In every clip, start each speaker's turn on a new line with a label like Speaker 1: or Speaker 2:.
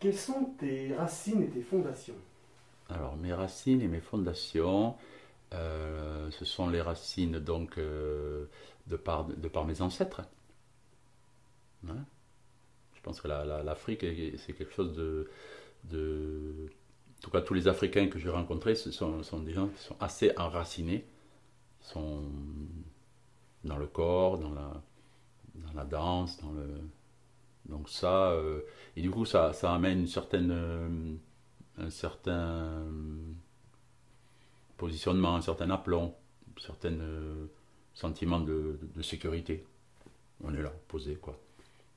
Speaker 1: Quelles sont tes racines et tes fondations?
Speaker 2: Alors, mes racines et mes fondations, ce sont les racines donc de par mes ancêtres, hein. Je pense que l'Afrique, c'est quelque chose en tout cas, tous les Africains que j'ai rencontrés, sont des gens qui sont assez enracinés, qui sont dans le corps, dans la danse, donc ça, et du coup, ça amène un certain positionnement, un certain aplomb, un certain sentiment de sécurité. On est là, posé, quoi.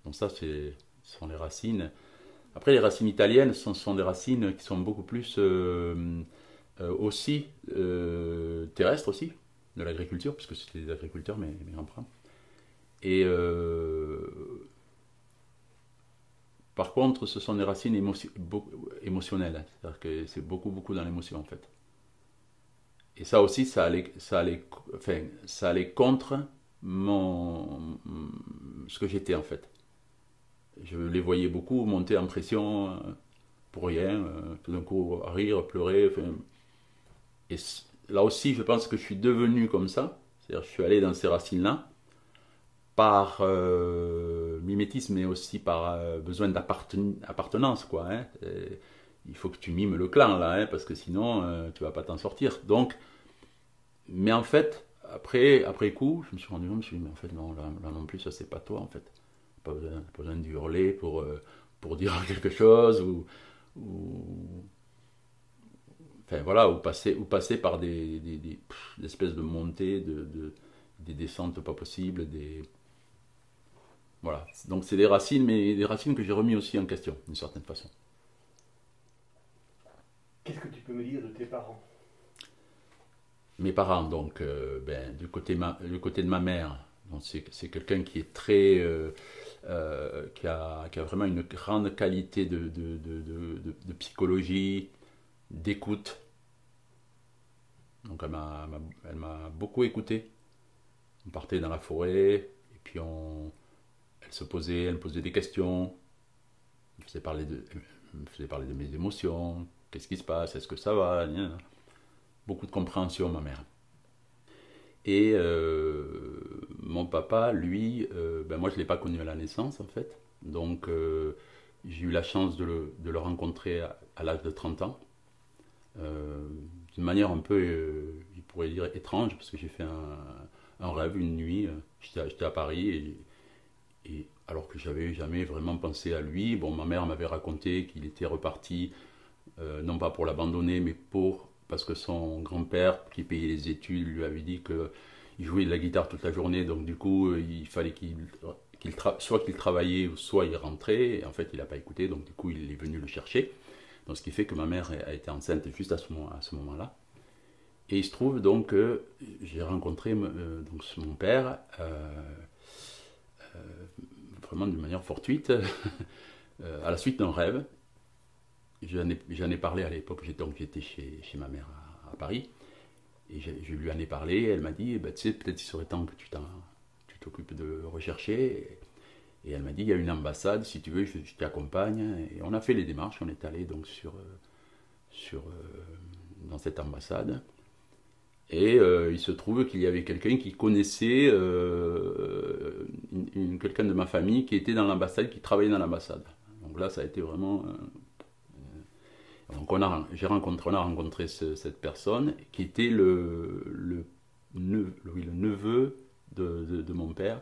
Speaker 2: Donc ça, ce sont les racines. Après, les racines italiennes sont des racines qui sont beaucoup plus aussi terrestres aussi, de l'agriculture, puisque c'était des agriculteurs, mes grands-parents. Et par contre, ce sont des racines émotionnelles, c'est-à-dire que c'est beaucoup, beaucoup dans l'émotion, en fait. Et ça aussi, ça allait contre ce que j'étais, en fait. Je les voyais beaucoup monter en pression pour rien, tout d'un coup rire, pleurer. Enfin, et là aussi, je pense que je suis devenu comme ça. C'est-à-dire, je suis allé dans ces racines-là par mimétisme, mais aussi par besoin d'appartenance, quoi, hein. Il faut que tu mimes le clan, là, hein, parce que sinon, tu vas pas t'en sortir. Donc, mais en fait, après coup, je me suis rendu compte, je me suis dit, mais en fait, non, là non plus, ça c'est pas toi, en fait. Pas besoin de hurler pour dire quelque chose, ou enfin voilà, ou passer par des espèces de montées, des descentes pas possibles, voilà. Donc c'est des racines, mais des racines que j'ai remis aussi en question, d'une certaine façon.
Speaker 1: Qu'est-ce que tu peux me dire de tes parents?
Speaker 2: Mes parents, donc, du côté de ma mère, donc c'est quelqu'un qui est très, qui a vraiment une grande qualité de psychologie, d'écoute. Donc elle m'a beaucoup écouté. On partait dans la forêt, et puis elle me posait des questions, elle me faisait parler de mes émotions, qu'est-ce qui se passe, est-ce que ça va, gna, gna. Beaucoup de compréhension, ma mère. Et mon papa, lui, moi je ne l'ai pas connu à la naissance en fait. Donc j'ai eu la chance de le rencontrer à l'âge de 30 ans. D'une manière un peu, il pourrait dire étrange, parce que j'ai fait un rêve une nuit. J'étais à Paris, et alors que j'avais jamais vraiment pensé à lui. Bon, ma mère m'avait raconté qu'il était reparti, non pas pour l'abandonner, mais parce que son grand-père, qui payait les études, lui avait dit qu'il jouait de la guitare toute la journée, donc du coup, il fallait soit qu'il travaillait, soit il rentrait, et en fait, il n'a pas écouté, donc du coup, il est venu le chercher. Donc, ce qui fait que ma mère a été enceinte juste à ce moment-là. Et il se trouve donc que j'ai rencontré donc mon père, vraiment d'une manière fortuite, à la suite d'un rêve. J'en ai parlé à l'époque, j'étais chez ma mère à Paris, et je lui en ai parlé, et elle m'a dit, bah, tu sais, peut-être il serait temps que tu t'occupes de rechercher. Et elle m'a dit, il y a une ambassade, si tu veux, je t'accompagne. Et on a fait les démarches, on est allé donc dans cette ambassade. Et il se trouve qu'il y avait quelqu'un qui connaissait quelqu'un de ma famille qui était dans l'ambassade, qui travaillait dans l'ambassade. Donc là, ça a été vraiment... donc on a rencontré cette personne qui était le neveu de mon père,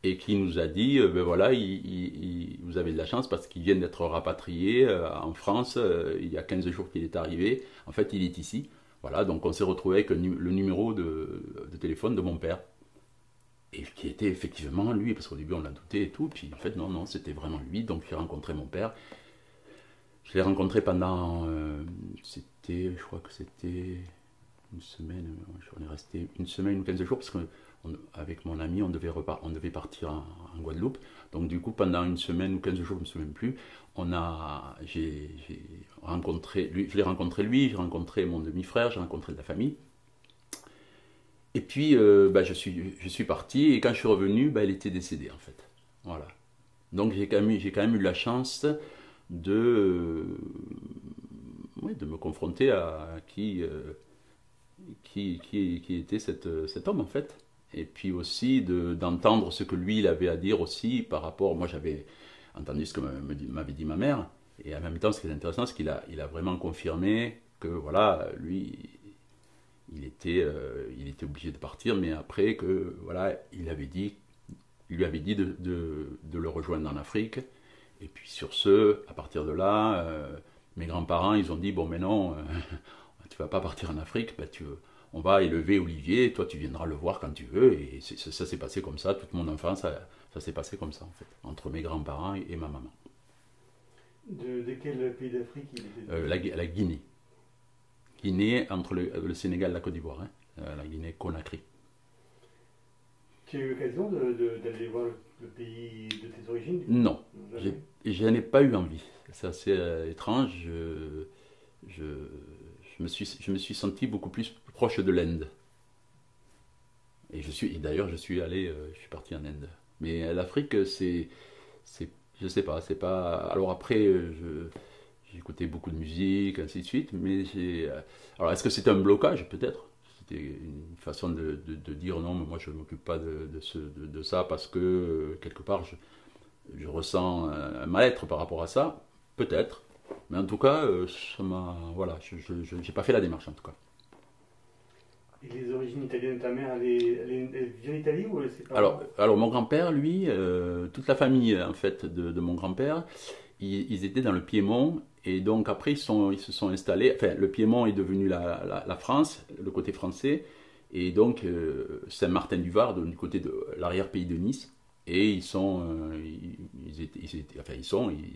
Speaker 2: et qui nous a dit, ben voilà, vous avez de la chance parce qu'il vient d'être rapatrié en France, il y a 15 jours qu'il est arrivé, en fait il est ici. Voilà, donc on s'est retrouvé avec le numéro de téléphone de mon père, et qui était effectivement lui, parce qu'au début on l'a douté et tout, puis en fait non, non, c'était vraiment lui. Donc j'ai rencontré mon père. Je l'ai rencontré pendant, je crois que c'était une semaine, on est resté une semaine ou 15 jours, parce qu'avec mon ami, on devait partir en Guadeloupe. Donc du coup, pendant une semaine ou 15 jours, je ne me souviens plus, j'ai rencontré lui, je l'ai rencontré lui, j'ai rencontré mon demi-frère, j'ai rencontré de la famille. Et puis, je suis parti, et quand je suis revenu, il était décédé, en fait. Voilà. Donc j'ai quand même eu la chance de, oui, de me confronter à qui était cet homme en fait. Et puis aussi d'entendre ce que lui il avait à dire aussi par rapport. Moi j'avais entendu ce que m'avait dit ma mère, et en même temps ce qui est intéressant c'est il a vraiment confirmé que voilà, lui il était obligé de partir, mais après que voilà, il lui avait dit de le rejoindre en Afrique. Et puis sur ce, à partir de là, mes grands-parents ils ont dit bon mais non, tu vas pas partir en Afrique, ben, on va élever Olivier, toi tu viendras le voir quand tu veux. Et ça s'est passé comme ça, toute mon enfance, ça s'est passé comme ça en fait, entre mes grands-parents et ma maman.
Speaker 1: De quel pays d'Afrique il était?
Speaker 2: La Guinée. Guinée entre le Sénégal et la Côte d'Ivoire, hein. La Guinée Conakry.
Speaker 1: Tu as eu l'occasion d'aller voir le pays de tes origines?
Speaker 2: Non,
Speaker 1: Jamais.
Speaker 2: je n'ai pas eu envie. C'est assez étrange. Je, je me suis senti beaucoup plus proche de l'Inde. Et d'ailleurs, je suis parti en Inde. Mais l'Afrique, je sais pas, c'est pas. Alors après, j'ai écouté beaucoup de musique, ainsi de suite. Alors, est-ce que c'était un blocage? Peut-être. C'était une façon de dire non, mais moi je ne m'occupe pas de ça parce que quelque part je ressens un mal-être par rapport à ça. Peut-être. Mais en tout cas, voilà, je n'ai pas fait la démarche en tout cas.
Speaker 1: Et les origines italiennes de ta mère, elle vient d'Italie ou c'est pas?
Speaker 2: Alors mon grand-père, lui, toute la famille en fait de mon grand-père, ils étaient dans le Piémont, et donc après ils se sont installés. Enfin, le Piémont est devenu la France, le côté français, et donc Saint-Martin-du-Var, du côté de l'arrière-pays de Nice, et ils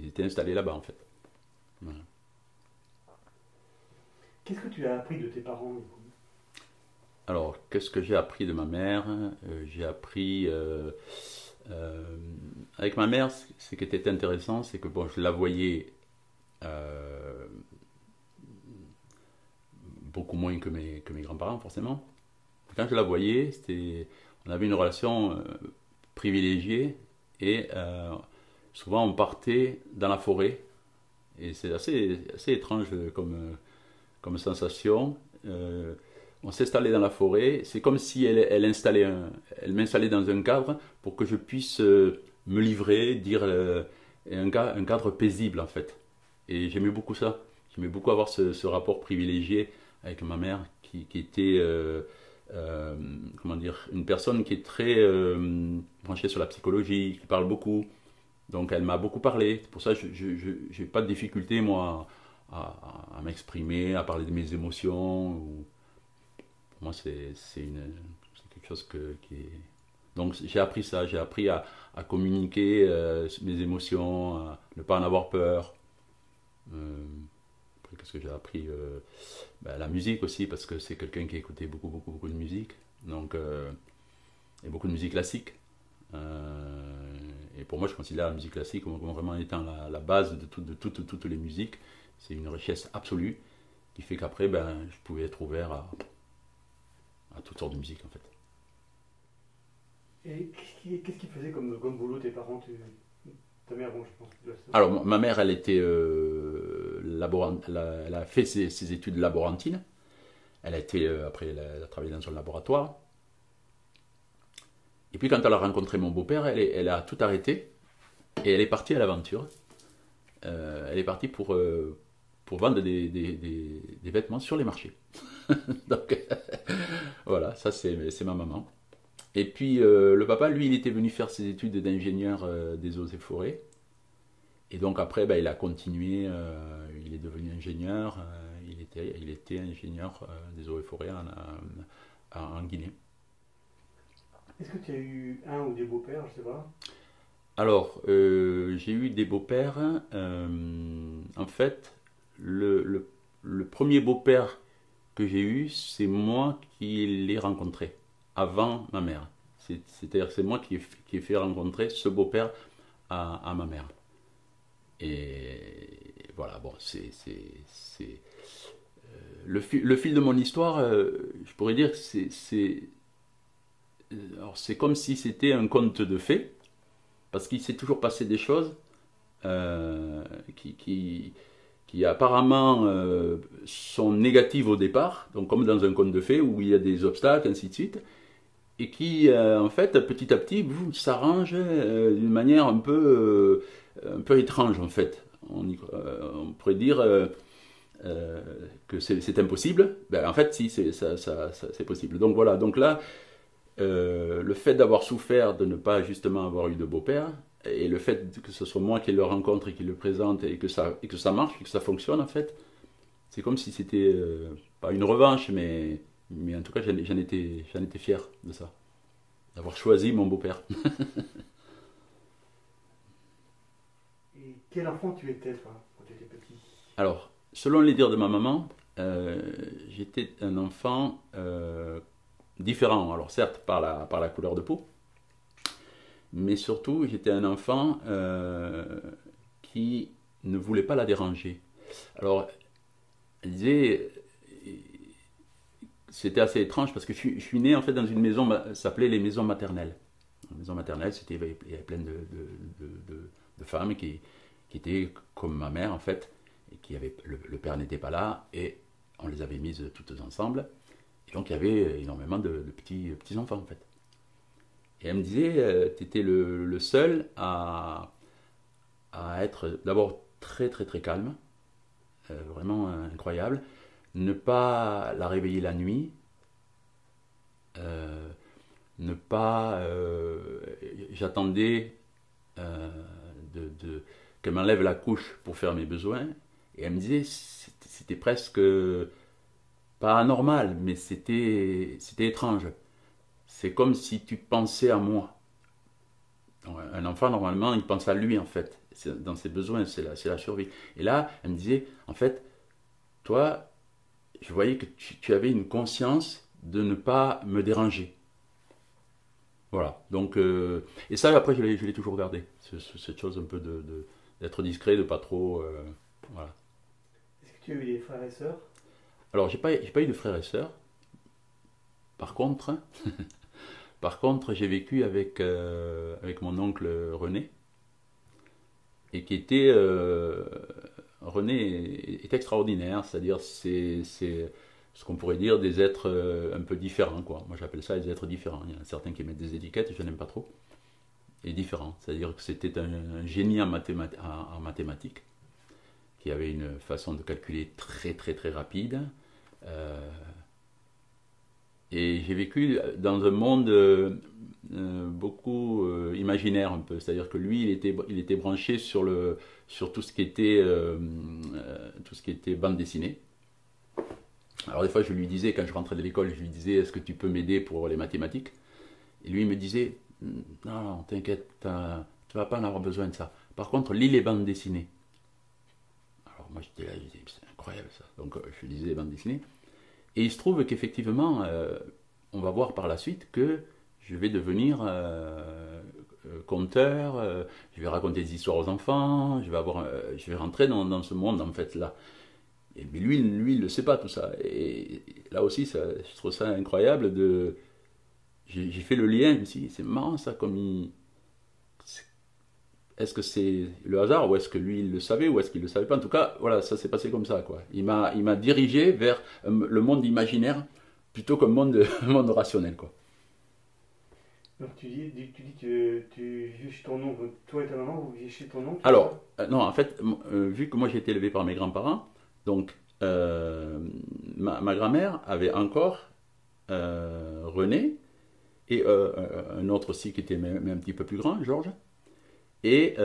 Speaker 2: étaient installés là-bas en fait. Voilà.
Speaker 1: Qu'est-ce que tu as appris de tes parents du coup?
Speaker 2: Alors, qu'est-ce que j'ai appris de ma mère? J'ai appris avec ma mère, ce qui était intéressant, c'est que bon, je la voyais euh, beaucoup moins que mes grands-parents, forcément. Quand je la voyais, on avait une relation privilégiée, et souvent on partait dans la forêt, et c'est assez étrange comme sensation. On s'installait dans la forêt, c'est comme si elle m'installait dans un cadre pour que je puisse me livrer, dire un cadre paisible en fait. Et j'aimais beaucoup ça. J'aimais beaucoup avoir ce rapport privilégié avec ma mère qui était, comment dire, une personne qui est très branchée sur la psychologie, qui parle beaucoup. Donc elle m'a beaucoup parlé. C'est pour ça que je n'ai pas de difficulté moi à m'exprimer, à parler de mes émotions. Pour moi, c'est quelque chose qui est. Donc j'ai appris ça, j'ai appris à communiquer mes émotions, à ne pas en avoir peur. Après, qu'est-ce que j'ai appris? La musique aussi, parce que c'est quelqu'un qui écoutait beaucoup de musique. Donc, et beaucoup de musique classique. Et pour moi, je considère la musique classique comme vraiment étant la base de toutes les musiques. C'est une richesse absolue qui fait qu'après, je pouvais être ouvert à toutes sortes de musique en fait.
Speaker 1: Et qu'est-ce qu'ils faisaient comme boulot tes parents? Ta mère, bon, je pense.
Speaker 2: Alors, ma mère, elle était elle a fait ses études laborantines. Après, elle a travaillé dans un laboratoire. Et puis, quand elle a rencontré mon beau-père, elle a tout arrêté et elle est partie à l'aventure. Elle est partie pour vendre des vêtements sur les marchés. Donc, voilà, ça c'est ma maman. Et puis le papa, lui, il était venu faire ses études d'ingénieur des eaux et forêts. Et donc après, il a continué, il est devenu ingénieur, il était ingénieur des eaux et forêts en Guinée.
Speaker 1: Est-ce que tu as eu un ou des beaux-pères, je sais pas?
Speaker 2: Alors, j'ai eu des beaux-pères. En fait, le premier beau-père que j'ai eu, c'est moi qui l'ai rencontré avant ma mère. C'est-à-dire que c'est moi qui ai fait rencontrer ce beau-père à ma mère. Et voilà, bon, le fil de mon histoire, je pourrais dire que c'est comme si c'était un conte de fées, parce qu'il s'est toujours passé des choses qui apparemment sont négatives au départ, donc comme dans un conte de fées où il y a des obstacles, ainsi de suite, et qui en fait petit à petit s'arrangent d'une manière un peu étrange en fait. On pourrait dire que c'est impossible. Ben, en fait, si, c'est possible. Donc voilà, donc là, le fait d'avoir souffert de ne pas justement avoir eu de beau-père, et le fait que ce soit moi qui le rencontre et qui le présente et que ça marche, et que ça fonctionne en fait, c'est comme si c'était pas une revanche, mais en tout cas j'en étais fier de ça, d'avoir choisi mon beau-père.
Speaker 1: Et quel enfant tu étais, toi, quand tu étais petit?
Speaker 2: Alors, selon les dires de ma maman, j'étais un enfant différent. Alors certes par la couleur de peau, mais surtout j'étais un enfant qui ne voulait pas la déranger. Alors, elle disait, c'était assez étrange parce que je suis né en fait dans une maison, ça s'appelait les maisons maternelles. Les maisons maternelles, il y avait plein de femmes qui étaient comme ma mère en fait, et le père n'était pas là, et on les avait mises toutes ensemble. Et donc il y avait énormément de petits enfants en fait. Et elle me disait, tu étais le seul à être d'abord très très très calme, vraiment incroyable, ne pas la réveiller la nuit, ne pas... j'attendais qu'elle m'enlève la couche pour faire mes besoins, et elle me disait, c'était presque pas anormal, mais c'était étrange. C'est comme si tu pensais à moi. Un enfant, normalement, il pense à lui, en fait. Dans ses besoins, c'est la survie. Et là, elle me disait, en fait, toi, je voyais que tu avais une conscience de ne pas me déranger. Voilà. Donc, et ça, après, je l'ai toujours gardé. Cette chose un peu d'être discret, de pas trop... voilà.
Speaker 1: Est-ce que tu as eu des frères et sœurs?
Speaker 2: Alors, j'ai pas eu de frères et sœurs. Par contre... Par contre, j'ai vécu avec mon oncle René, et qui était... René est extraordinaire, c'est-à-dire c'est ce qu'on pourrait dire des êtres un peu différents, quoi. Moi j'appelle ça des êtres différents. Il y en a certains qui mettent des étiquettes, je n'aime pas trop. Et différents, c'est-à-dire que c'était un génie en mathématiques, qui avait une façon de calculer très très très rapide. Et j'ai vécu dans un monde beaucoup imaginaire un peu, c'est-à-dire que lui, il était branché sur tout ce qui était bande dessinée. Alors des fois, je lui disais, quand je rentrais de l'école, je lui disais, est-ce que tu peux m'aider pour les mathématiques? Et lui, il me disait, non, non, t'inquiète, tu vas pas en avoir besoin de ça. Par contre, lis les bandes dessinées. Alors moi, j'étais là, je disais, c'est incroyable ça. Donc je lisais les bandes dessinées. Et il se trouve qu'effectivement, on va voir par la suite que je vais devenir conteur, je vais raconter des histoires aux enfants, je vais rentrer dans ce monde en fait là. Mais lui, il ne le sait pas tout ça. Et là aussi, je trouve ça incroyable j'ai fait le lien, je me suis dit, c'est marrant ça, est-ce que c'est le hasard, ou est-ce que lui il le savait, ou est-ce qu'il ne le savait pas? En tout cas, voilà, ça s'est passé comme ça, quoi. Il m'a dirigé vers le monde imaginaire plutôt qu'un monde, un monde rationnel, quoi.
Speaker 1: Donc tu dis que tu vis chez ton oncle, toi et ta maman, vous vivez chez ton oncle?
Speaker 2: Alors, non, en fait, vu que moi j'ai été élevé par mes grands-parents, donc ma grand-mère avait encore René, et un autre aussi qui était même un petit peu plus grand, Georges. Et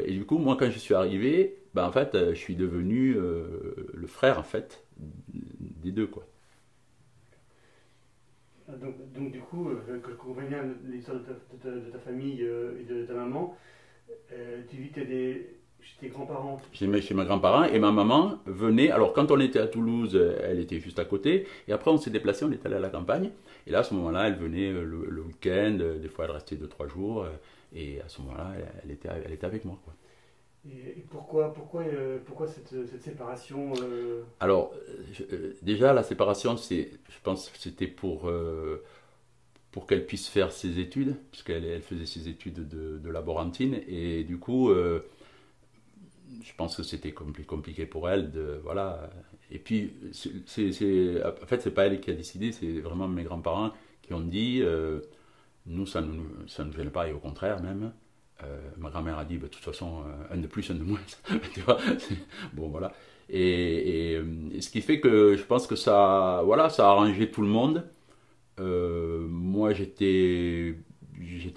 Speaker 2: du coup, moi, quand je suis arrivé, ben, en fait, je suis devenu le frère, en fait, des deux, quoi.
Speaker 1: Donc du coup, quand je comprends bien l'histoire de ta famille et de ta maman, tu vis chez tes grands-parents?
Speaker 2: Chez mes grands-parents, et ma maman venait, alors quand on était à Toulouse, elle était juste à côté, et après on s'est déplacé, on est allé à la campagne, et là, à ce moment-là, elle venait le week-end, des fois elle restait 2-3 jours, et à ce moment-là, elle était avec moi, quoi.
Speaker 1: Et pourquoi cette séparation
Speaker 2: Alors, déjà, la séparation, je pense que c'était pour qu'elle puisse faire ses études, puisqu'elle faisait ses études de laborantine, et du coup, je pense que c'était compliqué pour elle de voilà. Et puis en fait c'est pas elle qui a décidé, c'est vraiment mes grands-parents qui ont dit nous ça nous gêne pas et au contraire même. Ma grand-mère a dit bah, de toute façon un de plus un de moins. Tu vois, bon voilà. Et ce qui fait que je pense que ça voilà ça a arrangé tout le monde. Moi j'étais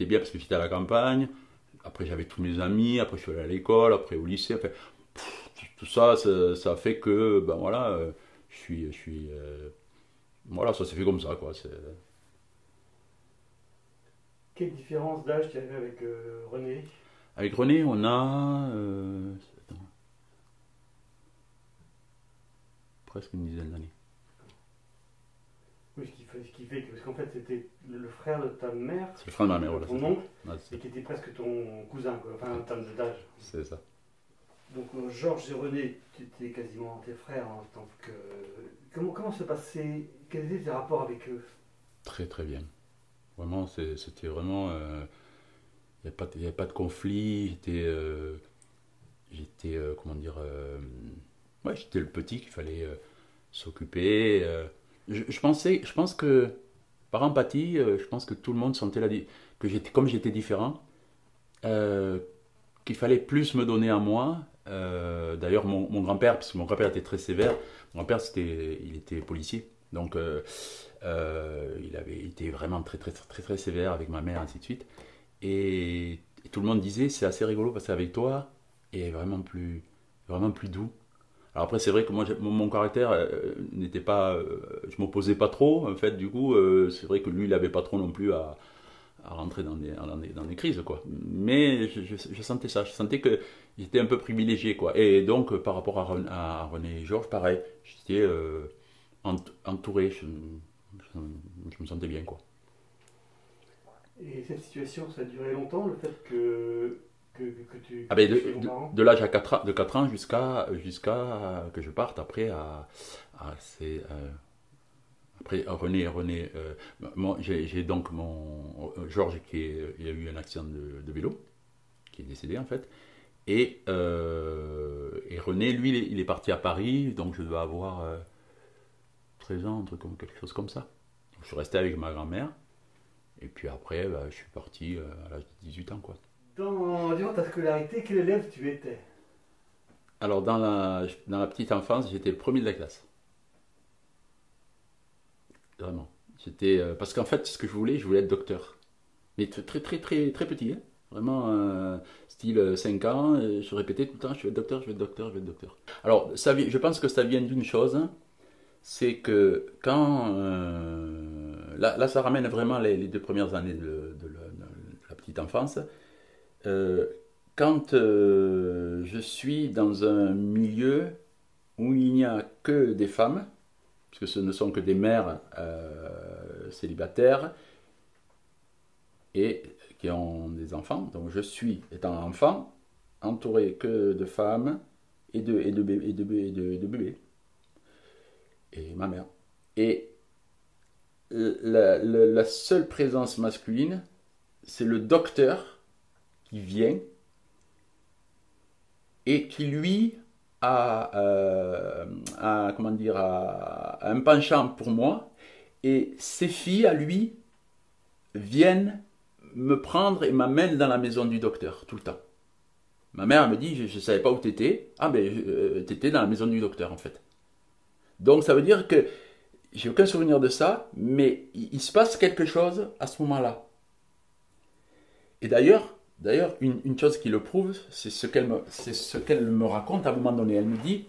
Speaker 2: bien parce que j'étais à la campagne. Après j'avais tous mes amis, après je suis allé à l'école, après au lycée, enfin, tout ça, ça a fait que, ben voilà, voilà, ça s'est fait comme ça, quoi.
Speaker 1: Quelle différence d'âge tu avais avec René?
Speaker 2: Avec René, on a presque une dizaine d'années.
Speaker 1: Oui, ce qui fait que, parce qu'en fait c'était le frère de ta mère,
Speaker 2: C'est le frère de ma mère, voilà.
Speaker 1: ton oncle,
Speaker 2: Ouais,
Speaker 1: et qui était presque ton cousin, quoi, enfin en termes d'âge.
Speaker 2: c'est ça.
Speaker 1: Donc Georges et René, tu étais quasiment tes frères en tant que... Comment se passait, quels étaient tes rapports avec eux?
Speaker 2: Très très bien. Vraiment, c'était vraiment... Il n'y avait pas de conflit, comment dire... ouais, j'étais le petit qu'il fallait s'occuper. Je pense que, par empathie, je pense que tout le monde sentait que comme j'étais différent, qu'il fallait plus me donner à moi. D'ailleurs, mon grand-père, parce que mon grand-père était très sévère, mon grand-père il était policier, donc il avait été vraiment très très très très sévère avec ma mère, ainsi de suite. Et tout le monde disait c'est assez rigolo parce qu'avec toi, il est vraiment plus doux. Alors après, c'est vrai que moi, mon caractère n'était pas... je m'opposais pas trop, en fait, du coup, c'est vrai que lui, il n'avait pas trop non plus à rentrer dans des crises, quoi. Mais je sentais ça, je sentais que j'étais un peu privilégié, quoi. Et donc, par rapport à René et Georges, pareil, j'étais entouré, je me sentais bien, quoi.
Speaker 1: Et cette situation, ça a duré longtemps, le fait que tu...
Speaker 2: Ah ben
Speaker 1: chez tes parents?
Speaker 2: de l'âge de 4 ans jusqu'à que je parte après après René j'ai donc mon Georges il a eu un accident de vélo qui est décédé en fait et René lui il est parti à Paris donc je devais avoir 13 ans un truc comme quelque chose comme ça. Donc, je suis resté avec ma grand-mère et puis après je suis parti à l'âge de 18 ans quoi.
Speaker 1: Durant ta scolarité, quel élève tu étais?
Speaker 2: Alors, dans la petite enfance, j'étais le premier de la classe. Vraiment. Parce qu'en fait, ce que je voulais être docteur. Mais très, très, très, très, très petit. Hein. Vraiment, style 5 ans, je répétais tout le temps, je vais être docteur, je vais être docteur, je vais être docteur. Alors, je pense que ça vient d'une chose, c'est que quand... là, ça ramène vraiment les 2 premières années de la petite enfance. Quand je suis dans un milieu où il n'y a que des femmes, puisque ce ne sont que des mères célibataires et qui ont des enfants, donc je suis, étant enfant, entouré que de femmes et de bébés, et ma mère. Et la seule présence masculine, c'est le docteur qui vient et qui lui a un penchant pour moi et ses filles à lui viennent me prendre et m'amènent dans la maison du docteur tout le temps. Ma mère me dit je ne savais pas où tu étais. Ah ben tu étais dans la maison du docteur en fait. Donc ça veut dire que j'ai aucun souvenir de ça, mais il se passe quelque chose à ce moment-là. Et d'ailleurs, une chose qui le prouve, c'est ce qu'elle me raconte à un moment donné. Elle me dit,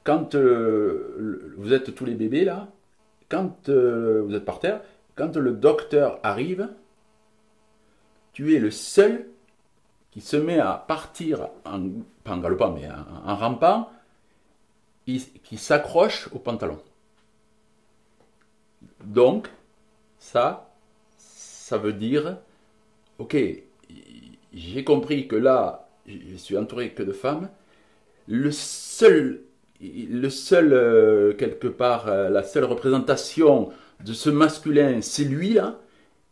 Speaker 2: quand vous êtes tous les bébés là, quand vous êtes par terre, quand le docteur arrive, tu es le seul qui se met à partir, pas en galopant, mais en rampant, qui s'accroche au pantalon. Donc, ça veut dire, ok, j'ai compris que là, je suis entouré que de femmes. Le seul quelque part, la seule représentation de ce masculin, c'est lui là,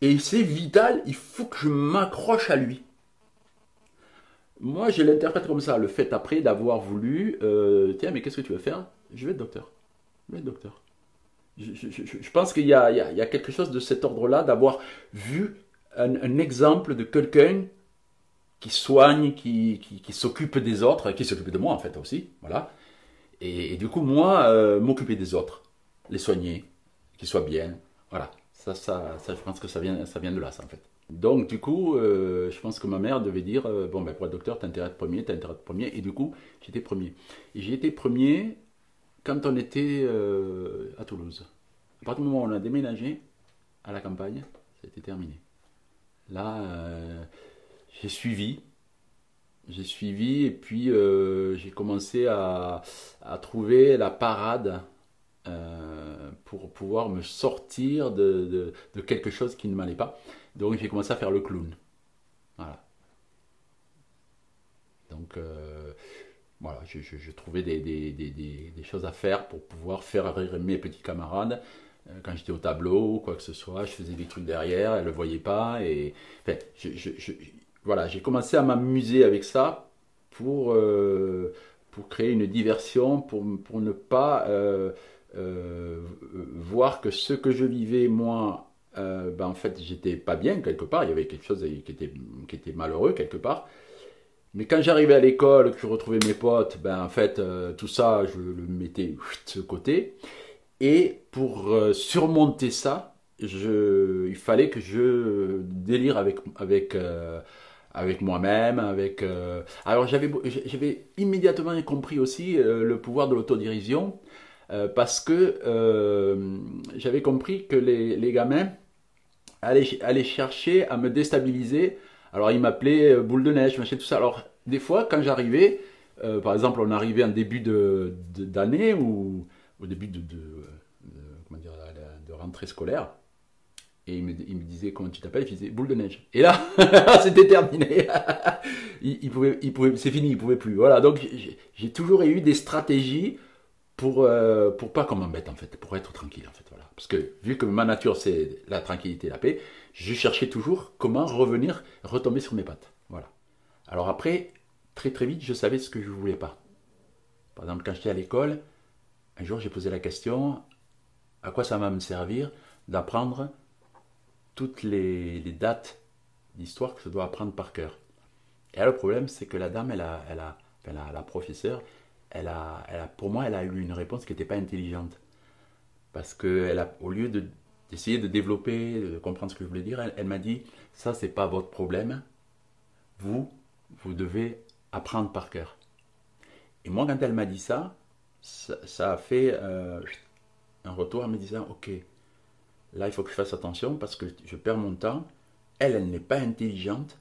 Speaker 2: et c'est vital, il faut que je m'accroche à lui. Moi, je l'interprète comme ça, le fait après d'avoir voulu, tiens, mais qu'est-ce que tu veux faire? Je vais être docteur. Je vais être docteur. Je pense qu'il y a, il y a quelque chose de cet ordre-là, d'avoir vu un exemple de quelqu'un qui soigne, qui s'occupe des autres, qui s'occupe de moi en fait aussi, voilà. Et du coup, moi, m'occuper des autres, les soigner, qu'ils soient bien, voilà. Je pense que ça vient de là, ça en fait. Donc, du coup, je pense que ma mère devait dire, bon, ben, pour être docteur, t'as intérêt à être premier, t'as intérêt à être premier. Et du coup, j'étais premier. Et j'ai été premier quand on était à Toulouse. À partir du moment où on a déménagé à la campagne, ça a été terminé. Là, j'ai suivi. J'ai suivi et puis j'ai commencé à trouver la parade pour pouvoir me sortir de quelque chose qui ne m'allait pas. Donc j'ai commencé à faire le clown. Voilà. Donc voilà, je trouvais des choses à faire pour pouvoir faire rire mes petits camarades. Quand j'étais au tableau ou quoi que ce soit, je faisais des trucs derrière, elle ne le voyait pas. Et, enfin, voilà, j'ai commencé à m'amuser avec ça pour créer une diversion, pour ne pas voir que ce que je vivais, moi, ben, en fait, j'étais pas bien quelque part. Il y avait quelque chose qui était malheureux quelque part. Mais quand j'arrivais à l'école, que je retrouvais mes potes, ben en fait, tout ça, je le mettais de côté. Et pour surmonter ça, il fallait que je délire avec moi-même. Alors j'avais immédiatement compris aussi le pouvoir de l'autodérision, parce que j'avais compris que les gamins allaient chercher à me déstabiliser. Alors ils m'appelaient boule de neige, machin, tout ça. Alors des fois, quand j'arrivais, par exemple, on arrivait en début d'année ou au début comment dire, de rentrée scolaire, et il me disait comment tu t'appelles, je disais boule de neige. Et là, c'était terminé. C'est fini, il pouvait plus. Voilà, donc j'ai toujours eu des stratégies pour pas qu'on m'embête en fait, pour être tranquille en fait. Voilà. Parce que vu que ma nature c'est la tranquillité, la paix, je cherchais toujours comment retomber sur mes pattes. Voilà. Alors après, très très vite, je savais ce que je voulais pas. Par exemple, quand j'étais à l'école, un jour j'ai posé la question, à quoi ça va me servir d'apprendre toutes les dates d'histoire que je dois apprendre par cœur. Et là, le problème, c'est que la dame, la professeure, pour moi, elle a eu une réponse qui n'était pas intelligente. Parce que au lieu d'essayer de développer, de comprendre ce que je voulais dire, elle m'a dit, ça, c'est pas votre problème. Vous devez apprendre par cœur. Et moi, quand elle m'a dit ça a fait un retour en me disant, ok, là, il faut que je fasse attention parce que je perds mon temps. Elle n'est pas intelligente.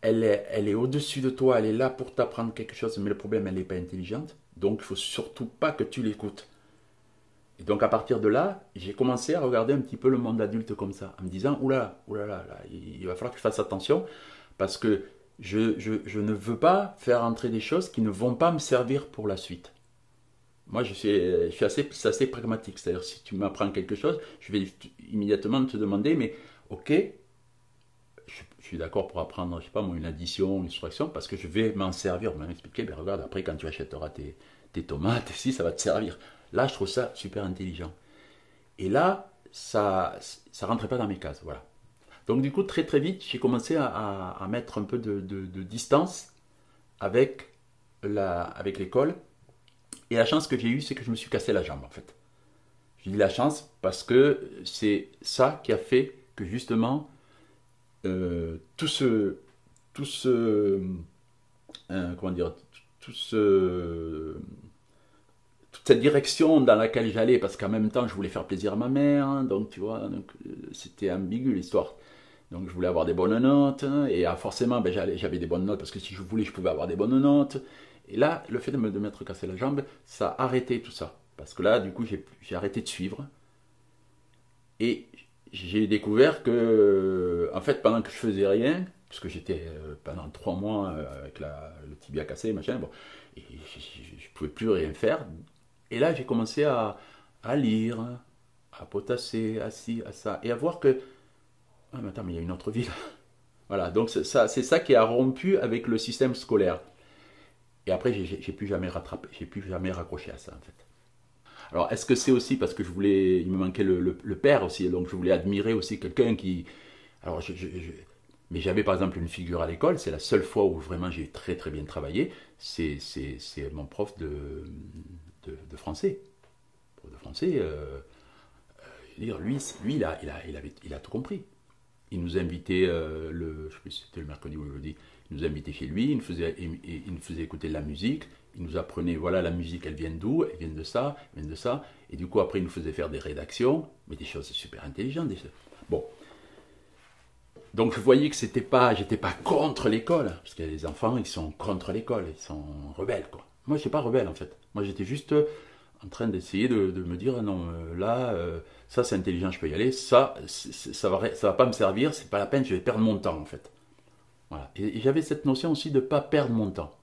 Speaker 2: Elle est au-dessus de toi, elle est là pour t'apprendre quelque chose, mais le problème, elle n'est pas intelligente. Donc, il ne faut surtout pas que tu l'écoutes. Et donc, à partir de là, j'ai commencé à regarder un petit peu le monde adulte comme ça, en me disant, oula, là, il va falloir que je fasse attention parce que je ne veux pas faire entrer des choses qui ne vont pas me servir pour la suite. Moi, je suis assez pragmatique. C'est-à-dire, si tu m'apprends quelque chose, je vais immédiatement te demander, mais ok, je suis d'accord pour apprendre, je sais pas moi, une addition, une soustraction, parce que je vais m'en servir. On m'a expliqué, ben regarde, après, quand tu achèteras tes tomates, si, ça va te servir. Là, je trouve ça super intelligent. Et là, ça rentrait pas dans mes cases, voilà. Donc, du coup, très très vite, j'ai commencé à mettre un peu de distance avec l'école. Et la chance que j'ai eue, c'est que je me suis cassé la jambe, en fait. J'ai dit la chance parce que c'est ça qui a fait que, justement, tout ce comment dire, tout ce, toute cette direction dans laquelle j'allais, parce qu'en même temps, je voulais faire plaisir à ma mère, hein, donc tu vois, c'était ambigu l'histoire. Donc je voulais avoir des bonnes notes, et forcément, ben, j'avais des bonnes notes, parce que si je voulais, je pouvais avoir des bonnes notes. Et là, le fait de m'être cassé la jambe, ça a arrêté tout ça. Parce que là, du coup, j'ai arrêté de suivre. Et j'ai découvert que, en fait, pendant que je faisais rien, parce que j'étais pendant 3 mois avec le tibia cassé, machin, bon, et je ne pouvais plus rien faire. Et là, j'ai commencé à lire, à potasser, à ci, à ça, et à voir que, ah, mais attends, mais il y a une autre vie là. Voilà, donc c'est ça qui a rompu avec le système scolaire. Et après, j'ai plus jamais rattrapé, j'ai plus jamais raccroché à ça, en fait. Alors, est-ce que c'est aussi parce que il me manquait le père aussi, donc je voulais admirer aussi quelqu'un qui... Alors, mais j'avais par exemple une figure à l'école, c'est la seule fois où vraiment j'ai très très bien travaillé, c'est mon prof de français. Prof de français, je veux dire, lui il a tout compris. Il nous invitait, je sais plus si c'était le mercredi ou le jeudi, il nous invitait chez lui, il nous faisait écouter de la musique, il nous apprenait, voilà, la musique, elle vient d'où, elle vient de ça, elle vient de ça, et du coup, après, il nous faisait faire des rédactions, mais des choses super intelligentes. Bon. Donc, je voyais que j'étais pas contre l'école, parce qu'il y a des enfants, ils sont contre l'école, ils sont rebelles, quoi. Moi, je n'étais pas rebelle, en fait. Moi, j'étais juste en train d'essayer de me dire, non, là, ça, c'est intelligent, je peux y aller, ça va pas me servir, c'est pas la peine, je vais perdre mon temps, en fait. Voilà. Et j'avais cette notion aussi de ne pas perdre mon temps.